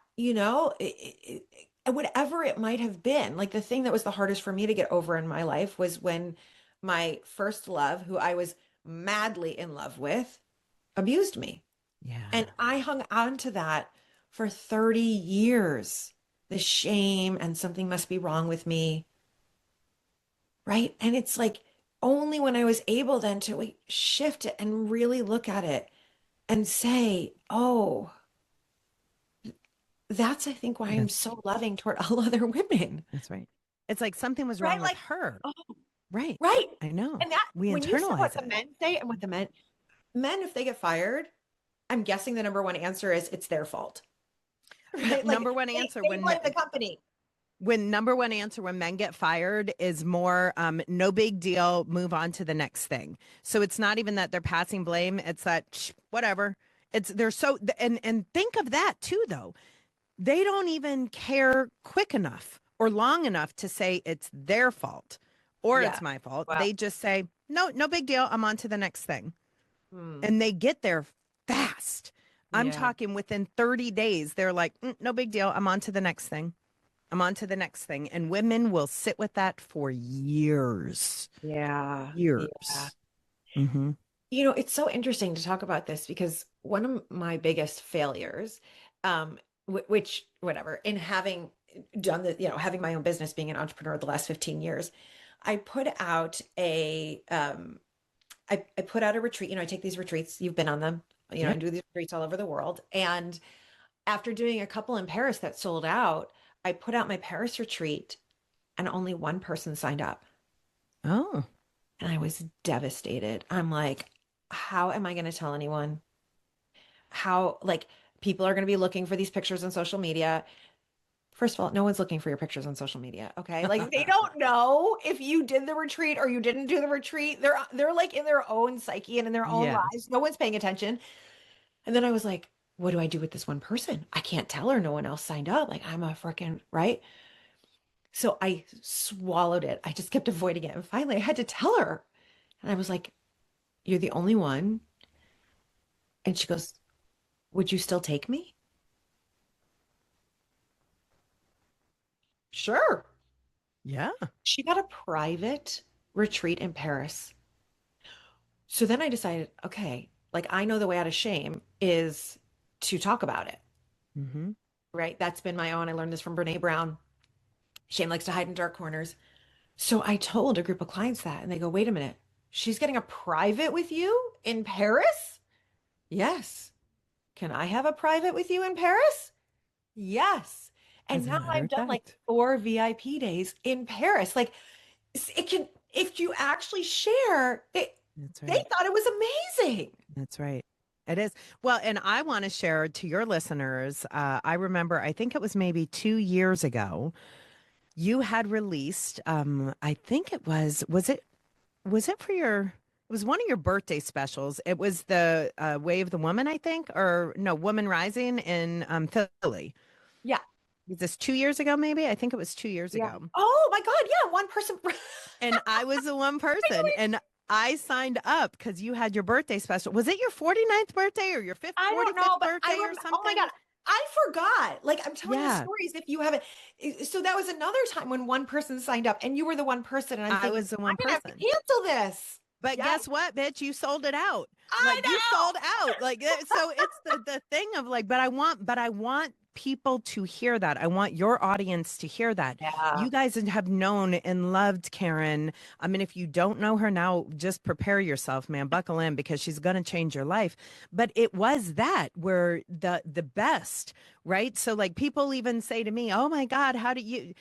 whatever it might have been. Like the thing that was the hardest for me to get over in my life was when my first love, who I was madly in love with, abused me. Yeah. And I hung on to that for 30 years. The shame and something must be wrong with me. Right. And it's like only when I was able then to shift it and really look at it and say, oh, that's, I think, why I'm That's so loving toward all other women. that's right. It's like something was wrong Right. with Like, her. oh, Right. right. I know. And that We when you said what internalize the it. men say and what the men, if they get fired, I'm guessing the number one answer is it's their fault. Right. Like Number one answer they blame the company. when number one answer when men get fired is more no big deal, move on to the next thing. So it's not even that they're passing blame, it's that whatever. It's they're so and think of that too though. They don't even care quick enough or long enough to say it's their fault or Yeah. it's my fault. Wow. They just say, no, no big deal. I'm on to the next thing. Hmm. And they get there fast. I'm Yeah. talking within 30 days. They're like, no big deal. I'm on to the next thing. I'm on to the next thing. And women will sit with that for years. Yeah. Yeah. Years. Mm-hmm. It's so interesting to talk about this because one of my biggest failures, which whatever, in having done the, having my own business, being an entrepreneur the last 15 years, I put out I put out a retreat. I take these retreats. You've been on them. I Yep. do these retreats all over the world. And after doing a couple in Paris that sold out, I put out my Paris retreat and only one person signed up. Oh, And I was devastated. I'm like, how am I going to tell anyone? How, like, people are going to be looking for these pictures on social media. First of all, no one's looking for your pictures on social media, okay? Like they don't know if you did the retreat or you didn't do the retreat. They're like in their own psyche and in their own yeah. lives. No one's paying attention. And then I was like, what do I do with this one person? I can't tell her no one else signed up. Like I'm a freaking, right? So I swallowed it. I just kept avoiding it. And finally I had to tell her. And I was like, you're the only one. And she goes, would you still take me? Sure. Yeah. She got a private retreat in Paris. So then I decided, okay, like I know the way out of shame is to talk about it, Mm-hmm. right? That's been my own. I learned this from Brene Brown. Shame likes to hide in dark corners. So I told a group of clients that, and they go, wait a minute, she's getting a private with you in Paris? Yes. Can I have a private with you in Paris? Yes. And As a now matter I've of done like fact. 4 VIP days in Paris. Like it can, if you actually share, That's they right. thought it was amazing. That's right. It is. Well, and I want to share to your listeners. I remember, I think it was maybe 2 years ago, you had released, I think was it for your, it was one of your birthday specials. It was the Way of the Woman, I think, or no, Woman Rising in Philly. Yeah. Was this 2 years ago, maybe? I think it was 2 years Yeah. ago. Oh my God. Yeah. One person. And I was the one person. And I signed up because you had your birthday special. Was it your 49th birthday or your I don't know, 45th but I birthday or remember. Oh my something? God. I forgot. Like I'm telling you Yeah, stories if you haven't. So that was another time when one person signed up and you were the one person. And I'm I thinking, was the I'm one going to have to person. cancel this. But Yeah. guess what, bitch? You sold it out. I Like you sold know. out. Like so it's the thing of like, but I want people to hear that. I want your audience to hear that. Yeah. You guys have known and loved Karen. I mean, if you don't know her now, just prepare yourself, man. Buckle in because she's gonna change your life. But it was that where the best, right? So like people even say to me, "Oh my God, how do you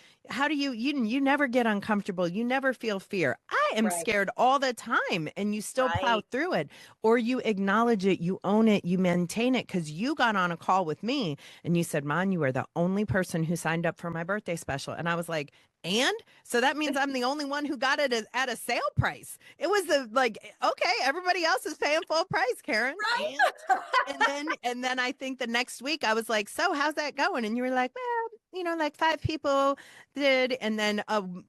never get uncomfortable? You never feel fear." I am Right. scared all the time and you still plow Right. through it, or you acknowledge it, you own it, you maintain it because you got on a call with me and you said, "Man, you are the only person who signed up for my birthday special." And I was like, and so that means I'm the only one who got it at a sale price. It was the like, okay, everybody else is paying full price, Karen. Right. And then I think the next week I was like, "So how's that going?" And you were like, "Well, like 5 people did." And then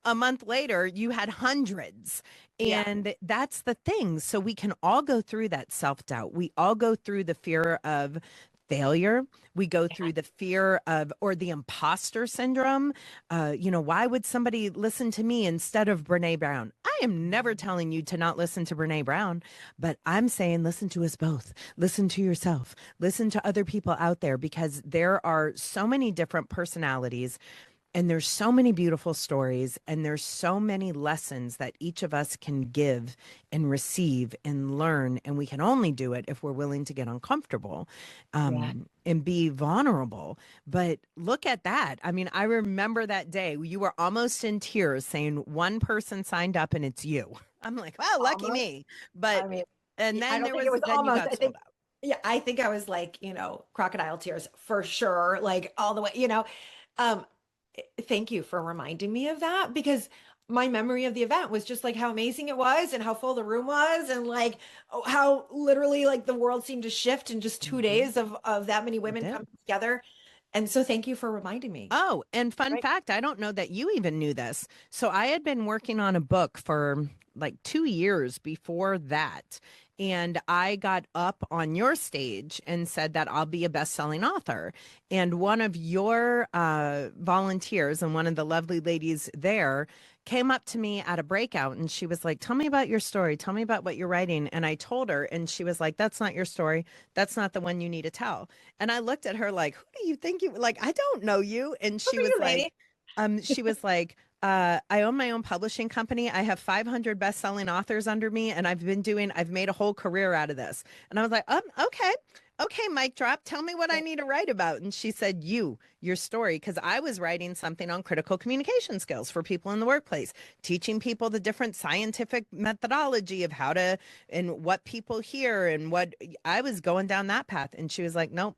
a month later, you had hundreds. Yeah. And that's the thing. So we can all go through that self doubt. We all go through the fear of failure. We go through the fear of, or the imposter syndrome. Why would somebody listen to me instead of Brene Brown? I am never telling you to not listen to Brene Brown, but I'm saying listen to us both. Listen to yourself. Listen to other people out there because there are so many different personalities and there's so many beautiful stories, and there's so many lessons that each of us can give and receive and learn. And we can only do it if we're willing to get uncomfortable Yeah. and be vulnerable. But look at that. I mean, I remember that day you were almost in tears saying one person signed up and it's you. I'm like, well, lucky Almost. me. But, I mean, and I then don't think it was then you almost. got I sold think, out. yeah, I think I was like, crocodile tears for sure, like all the way. Um, thank you for reminding me of that because my memory of the event was just like how amazing it was and how full the room was and like how literally like the world seemed to shift in just two Mm-hmm. days of that many It women did. coming together. And so thank you for reminding me. Oh, and fun Right. fact, I don't know that you even knew this. So I had been working on a book for like 2 years before that. And I got up on your stage and said that I'll be a best-selling author. And one of your volunteers and one of the lovely ladies there came up to me at a breakout and she was like, "Tell me about your story. Tell me about what you're writing." And I told her, and she was like, "That's not your story. That's not the one you need to tell." And I looked at her like, "Who do you think you like? I don't know you." And Good for you, lady. she was like, "I own my own publishing company. I have 500 best-selling authors under me, and I've made a whole career out of this." And I was like, okay. Okay, mic drop. Tell me what I need to write about." And she said, your story, because I was writing something on critical communication skills for people in the workplace, teaching people the different scientific methodology of how to and what people hear and what I was going down that path. And she was like, "Nope."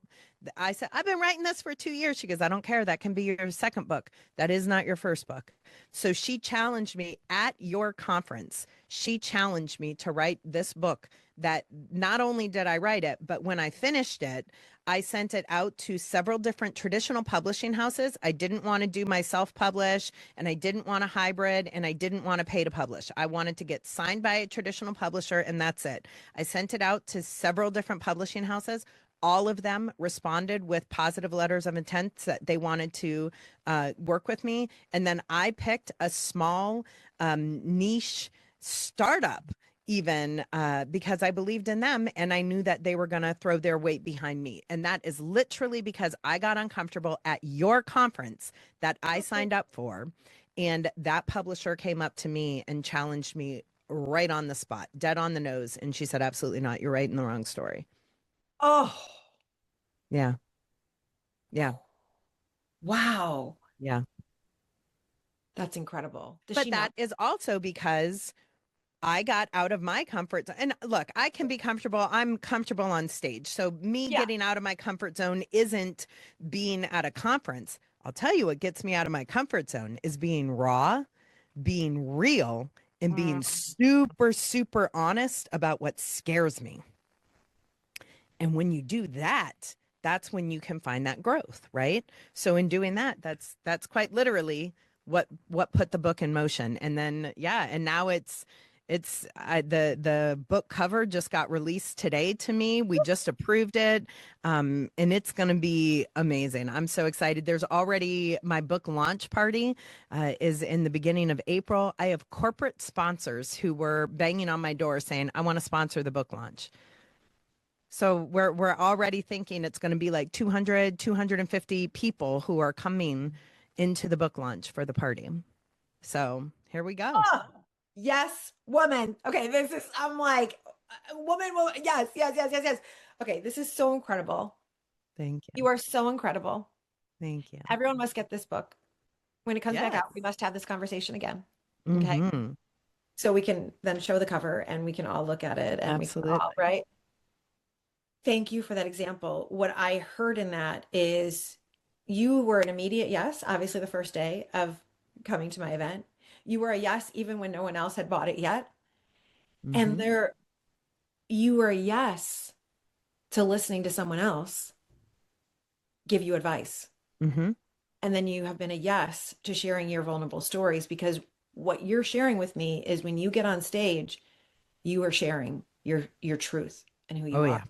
I said, "I've been writing this for 2 years." She goes, "I don't care. That can be your second book. That is not your first book." So she challenged me at your conference. She challenged me to write this book that not only did I write it, but when I finished it, I sent it out to several different traditional publishing houses. I didn't want to do my self publish and I didn't want a hybrid and I didn't want to pay to publish. I wanted to get signed by a traditional publisher and that's it. I sent it out to several different publishing houses. All of them responded with positive letters of intent that they wanted to work with me. And then I picked a small niche startup, even because I believed in them and I knew that they were going to throw their weight behind me. And that is literally because I got uncomfortable at your conference that I signed up for. And that publisher came up to me and challenged me right on the spot, dead on the nose. And she said, absolutely not. You're writing the wrong story. Oh, Yeah. Yeah. wow. Yeah. That's incredible. Does But she know? that is also because I got out of my comfort zone. And look, I can be comfortable. I'm comfortable on stage. So me Yeah. getting out of my comfort zone isn't being at a conference. I'll tell you what gets me out of my comfort zone is being raw, being real, and being Mm. super, super honest about what scares me. And when you do that, that's when you can find that growth, right? So in doing that, that's quite literally what put the book in motion. And then yeah, and now it's the book cover just got released today to me. We just approved it, and it's going to be amazing. I'm so excited. There's already my book launch party is in the beginning of April. I have corporate sponsors who were banging on my door saying, "I want to sponsor the book launch." So we're already thinking it's going to be like 200, 250 people who are coming into the book launch for the party. So here we go. Oh, yes, woman. Okay, this is, I'm like, woman, yes, yes, yes, yes, yes. Okay, this is so incredible. Thank You you. are so incredible. Thank you. Everyone must get this book. When it comes back Yes. out, we must have this conversation again. Okay. Mm-hmm. So we can then show the cover and we can all look at it and we can all, Absolutely. right? Thank you for that example. What I heard in that is you were an immediate yes, obviously the first day of coming to my event. You were a yes even when no one else had bought it yet. And Mm-hmm. you were a yes to listening to someone else give you advice. Mm-hmm. And then you have been a yes to sharing your vulnerable stories because what you're sharing with me is when you get on stage, you are sharing your truth and who Oh you are. yeah.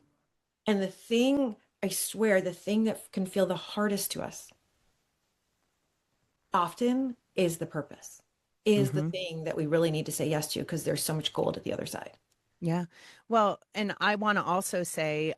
And the thing, I swear, the thing that can feel the hardest to us often is the purpose, is the Mm-hmm. thing that we really need to say yes to because there's so much gold at the other side. Yeah. Well, and I want to also say,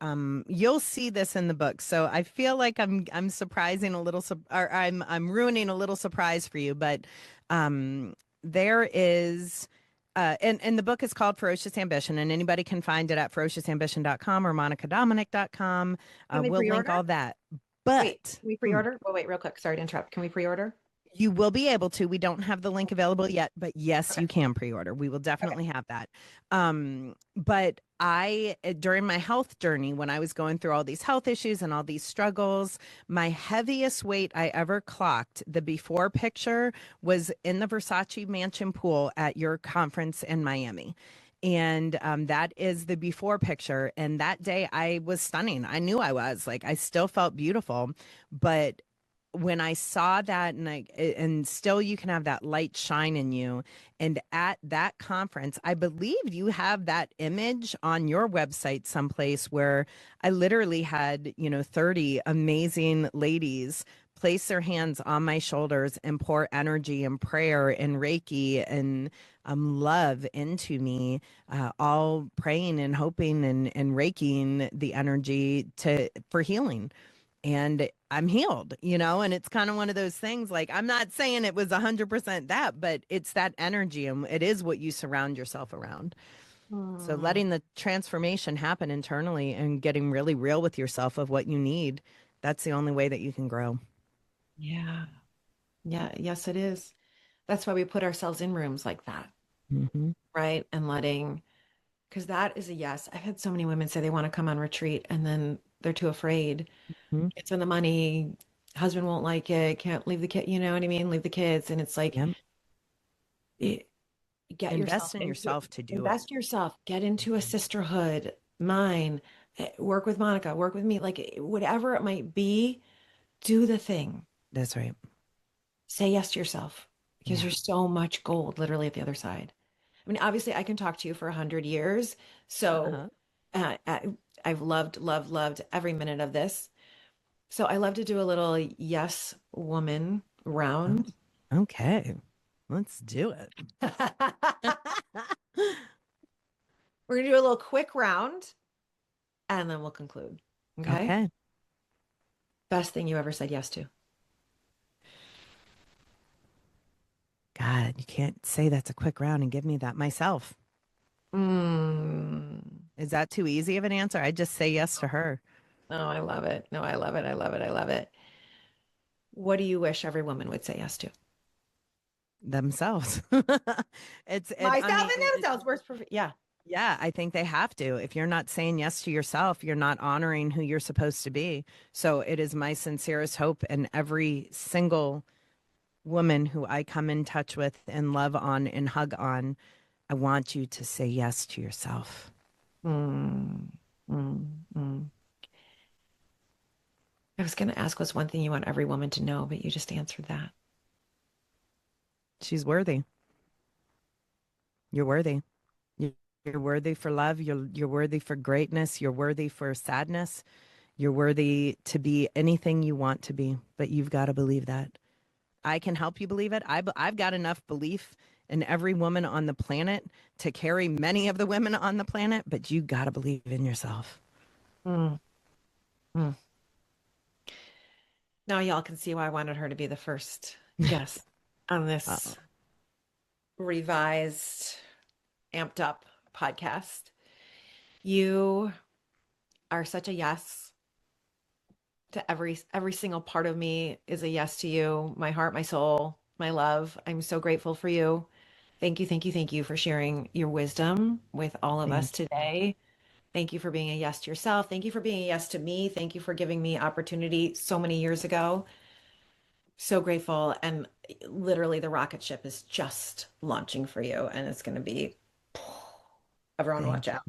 you'll see this in the book. So I feel like I'm surprising a little, or I'm ruining a little surprise for you, but um, there is, and the book is called Ferocious Ambition, and anybody can find it at ferociousambition.com or monicadominic.com. Can we We'll link pre-order? all that. Wait, But can we pre-order? Well, wait, real quick. Sorry to interrupt. Can we pre-order? you will be able to. We don't have the link available yet, but yes, Okay. you can pre-order. We will Okay. definitely have that. But during my health journey, when I was going through all these health issues and all these struggles, my heaviest weight I ever clocked, the before picture was in the Versace mansion pool at your conference in Miami. And that is the before picture. And that day I was stunning. I knew I was like, I still felt beautiful, but when I saw that and still you can have that light shine in you. And at that conference, I believe you have that image on your website someplace where I literally had, 30 amazing ladies place their hands on my shoulders and pour energy and prayer and Reiki and love into me, all praying and hoping and Reikiing the energy for healing, and I'm healed, and it's kind of one of those things. Like, I'm not saying it was 100% that, but it's that energy and it is what you surround yourself around. So Hmm. letting the transformation happen internally and getting really real with yourself of what you need, that's the only way that you can grow. Yeah. Yeah. Yes, it is. That's why we put ourselves in rooms like that, Mm-hmm. right? And letting, because that is a yes. I've had so many women say they want to come on retreat and then they're too afraid. Mm-hmm. Can't spend the money. Husband won't like it. Can't leave the kid. You know what I mean? Leave the kids. And it's like, Yep. it, get yourself Invest in into yourself to do it. invest yourself. Get into a Mhm. sisterhood. Mine. Work with Monica. Work with me. Like whatever it might be. Do the thing. That's right. Say yes to yourself because Yeah. there's so much gold literally at the other side. I mean, obviously, I can talk to you for 100 years. So Uh-huh. uh, uh, I've loved, loved, loved every minute of this. So I love to do a little yes woman Oh, round. okay. Let's do it. We're gonna do a little quick round and then we'll conclude. Okay. Okay. Best thing you ever said yes to. God, you can't say that's a quick round and give me that myself. Mm. Is that too easy of an answer? I just say yes to her. Oh, I love it. No, I love it. I love it. I love it. What do you wish every woman would say yes to? Themselves. I Myself mean, and themselves. Where's perfect? Yeah. yeah, I think they have to. If you're not saying yes to yourself, you're not honoring who you're supposed to be. So it is my sincerest hope, and every single woman who I come in touch with and love on and hug on, I want you to say yes to yourself. Mm, mm, mm. I was going to ask what's one thing you want every woman to know, but you just answered that. She's worthy. You're worthy. You- You're worthy for love. You're worthy for greatness. You're worthy for sadness. You're worthy to be anything you want to be, but you've got to believe that. I can help you believe it. I've got enough belief in every woman on the planet to carry many of the women on the planet, but you got to believe in yourself. Mm, mm. Now y'all can see why I wanted her to be the first guest on Uh, this revised, amped up podcast. You are such a yes to every single part of me is a yes to you. My heart, my soul, my love. I'm so grateful for you. Thank you, thank you, thank you for sharing your wisdom with all of us Thank you. today. Thank you for being a yes to yourself. Thank you for being a yes to me. Thank you for giving me opportunity so many years ago. So grateful. And literally, the rocket ship is just launching for you, and it's going to be everyone watch Thank you. out.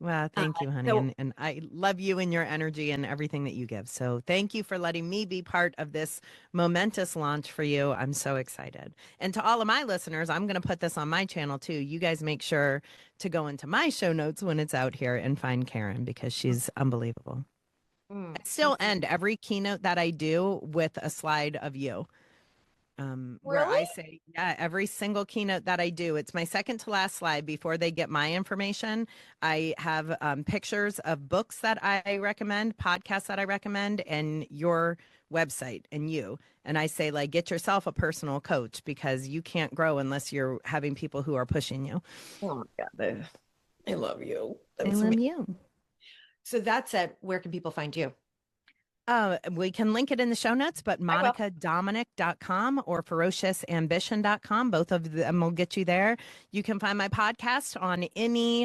Well, Uh, thank you, honey. so, And I love you and your energy and everything that you give. So thank you for letting me be part of this momentous launch for you. I'm so excited. And to all of my listeners, I'm going to put this on my channel too. You guys make sure to go into my show notes when it's out here and find Karen because she's unbelievable. I mm, still mm, end mm. every keynote that I do with a slide of you. Where Really? I say, yeah, every single keynote that I do, it's my second to last slide before they get my information. I have pictures of books that I recommend, podcasts that I recommend, and your website and you. And I say, like, get yourself a personal coach because you can't grow unless you're having people who are pushing you. Oh my God, I love you. I That's love amazing. you. So that said, where can people find you? We can link it in the show notes, but I will. monicadominic.com or ferociousambition.com, both of them will get you there. You can find my podcast on any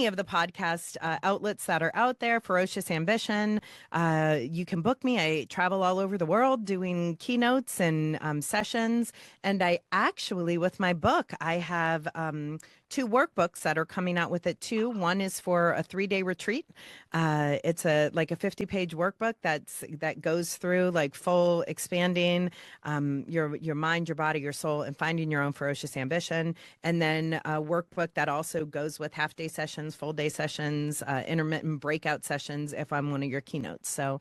of the podcast outlets that are out there. Ferocious Ambition. You can book me. I travel all over the world doing keynotes and sessions. And I actually, with my book, I have two workbooks that are coming out with it too. One is for a 3-day retreat. It's a like a 50-page workbook that goes through like full expanding your mind, your body, your soul, and finding your own ferocious ambition. And then a workbook that also goes with half-day sessions, full-day sessions, intermittent breakout sessions if I'm one of your keynotes. So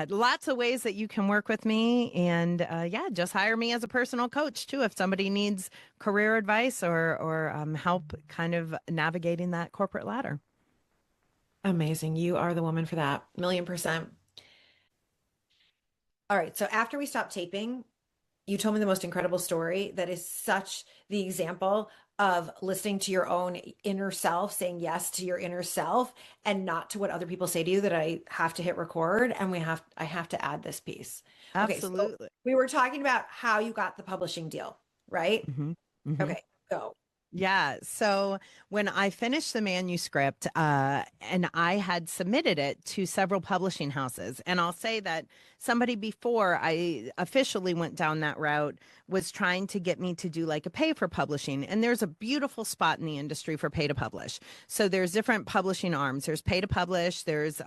lots of ways that you can work with me. And yeah, just hire me as a personal coach too if somebody needs career advice or help kind of navigating that corporate ladder. Amazing. You are the woman for that. Million percent. All right. So after we stopped taping, you told me the most incredible story that is such the example of listening to your own inner self, saying yes to your inner self and not to what other people say to you that I have to hit record and I have to add this piece. Okay, so Absolutely. we were talking about how you got the publishing deal, right? Hmm. Hmm. Okay, go. Yeah. So when I finished the manuscript, and I had submitted it to several publishing houses, and I'll say that somebody before I officially went down that route was trying to get me to do like a pay for publishing. And there's a beautiful spot in the industry for pay to publish. So there's different publishing arms. There's pay to publish, there's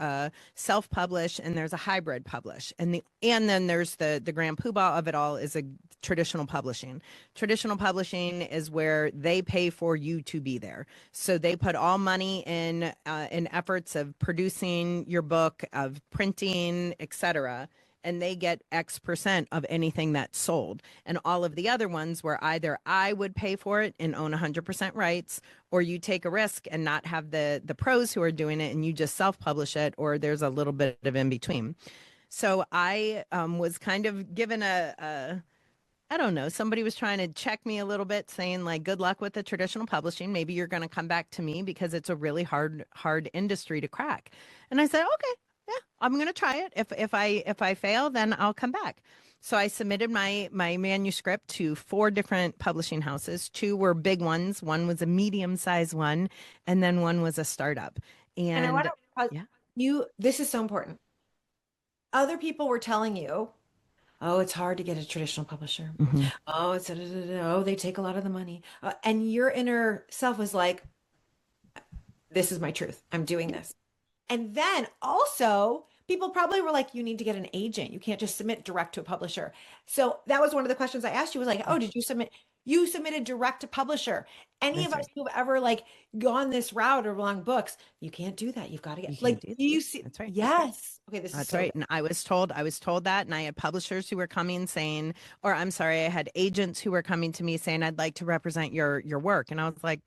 self publish, and there's a hybrid publish. And then there's the grand poobah of it all is a traditional publishing. Traditional publishing is where they pay pay for you to be there. So they put all money in efforts of producing your book, of printing, etc., and they get X% of anything that's sold. And all of the other ones where either I would pay for it and own 100% rights, or you take a risk and not have the pros who are doing it and you just self-publish it, or there's a little bit of in between. So I was kind of given a I don't know, somebody was trying to check me a little bit, saying like, good luck with the traditional publishing. Maybe you're going to come back to me because it's a really hard industry to crack. And I said, okay, yeah, I'm going to try it. If I fail, then I'll come back. So I submitted my manuscript to 4 different publishing houses. 2 were big ones. One was a medium-sized one, and then one was a startup. And I want And to, yeah. this is so important. Other people were telling you, oh, it's hard to get a traditional publisher. Mhm. Oh, oh, they take a lot of the money. And your inner self was like, this is my truth. I'm doing this. And then also, people probably were like, you need to get an agent. You can't just submit direct to a publisher. So that was one of the questions I asked you was like, oh, did you submit? You submitted direct to publisher. Any of That's us right. who've ever like gone this route or long books, you can't do that. You've got to You get can't like, do do that. you see? That's right. Yes. Okay, this is That's so right. good. And I was told that. And I had publishers who were coming saying, or I'm sorry, I had agents who were coming to me saying, I'd like to represent your work. And I was like,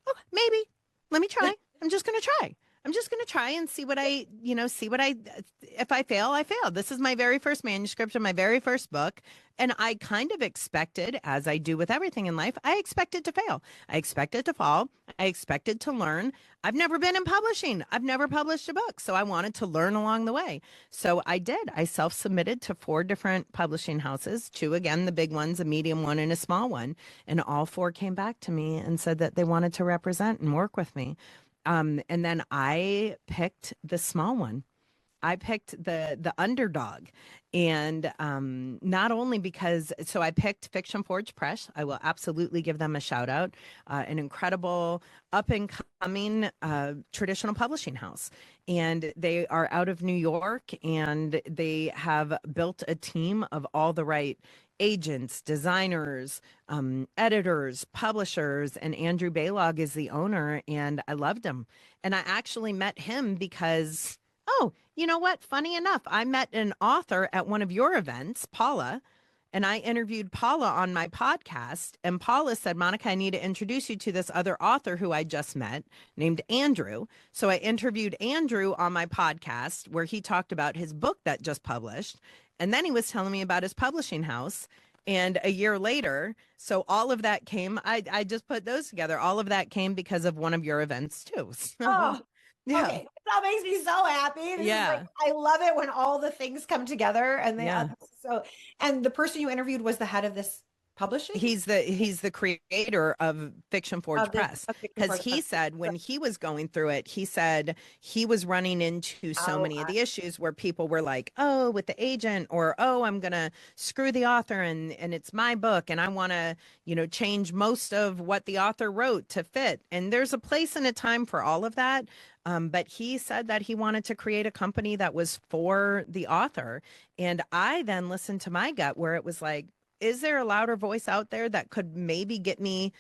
oh, maybe. Let me try. I'm just going to try. I'm just going to try and see what if I fail, I fail. This is my very first manuscript of my very first book. And I kind of expected, as I do with everything in life, I expected to fail. I expected to fall. I expected to learn. I've never been in publishing. I've never published a book. So I wanted to learn along the way. So I did. I self submitted to 4 different publishing houses, 2, again, the big ones, a medium one, and a small one. And all 4 came back to me and said that they wanted to represent and work with me. And then I picked the small one. I picked the underdog, and not only because so I picked Fiction Forge Press. I will absolutely give them a shout out, an incredible up and coming traditional publishing house, and they are out of New York, and they have built a team of all the right agents, designers, editors, publishers, and Andrew Baylog is the owner, and I loved him. And I actually met him because, oh, you know what? Funny enough, I met an author at one of your events, Paula, and I interviewed Paula on my podcast. And Paula said, Monica, I need to introduce you to this other author who I just met named Andrew. So I interviewed Andrew on my podcast where he talked about his book that just published. And then he was telling me about his publishing house. And a year later, so all of that came, I just put those together. All of that came because of one of your events too. So, Oh, yeah. okay. That makes me so happy. This is like, Yeah. I love it when all the things come together and they, Yeah. so, and the person you interviewed was the head of this publishing He's the creator of Fiction Forge of this, Press, of Fiction because Forge. he said when he was going through it, he said he was running into so Oh, many of the issues where people were like, oh, with the agent, or oh, I'm gonna screw the author, and it's my book and I want to change most of what the author wrote to fit, and there's a place and a time for all of that. But he said that he wanted to create a company that was for the author. And I then listened to my gut where it was like, is there a louder voice out there that could maybe get me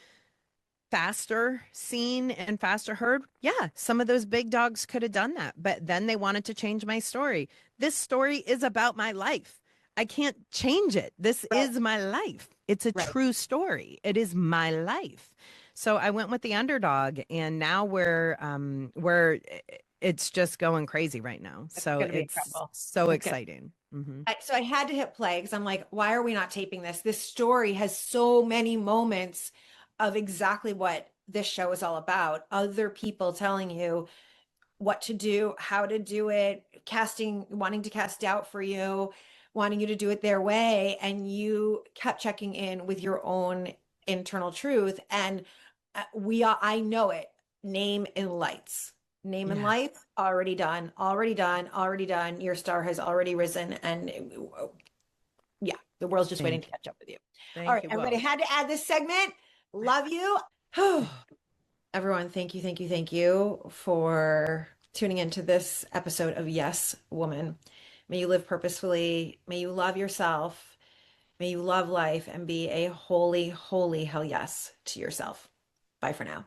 faster seen and faster heard? Yeah, some of those big dogs could have done that, but then they wanted to change my story. This story is about my life. I can't change it. This right, is my life. It's a right. true story. It is my life. So I went with the underdog, and now we're it's just going crazy right now. It's So going to be it's incredible. so Okay. exciting. Hmm. So I had to hit play because I'm like, why are we not taping this? This story has so many moments of exactly what this show is all about. Other people telling you what to do, how to do it, wanting to cast doubt for you, wanting you to do it their way. And you kept checking in with your own internal truth. And I know it. Name and lights. Name and Yeah. lights, already done, already done, already done. Your star has already risen. And yeah, the world's just waiting Thank to you. catch up with you. All Thank right, you. everybody, Well, had to add this segment. Love you. Everyone, thank you, thank you, thank you for tuning into this episode of Yes, Woman. May you live purposefully. May you love yourself. May you love life and be a holy, holy hell yes to yourself. Bye for now.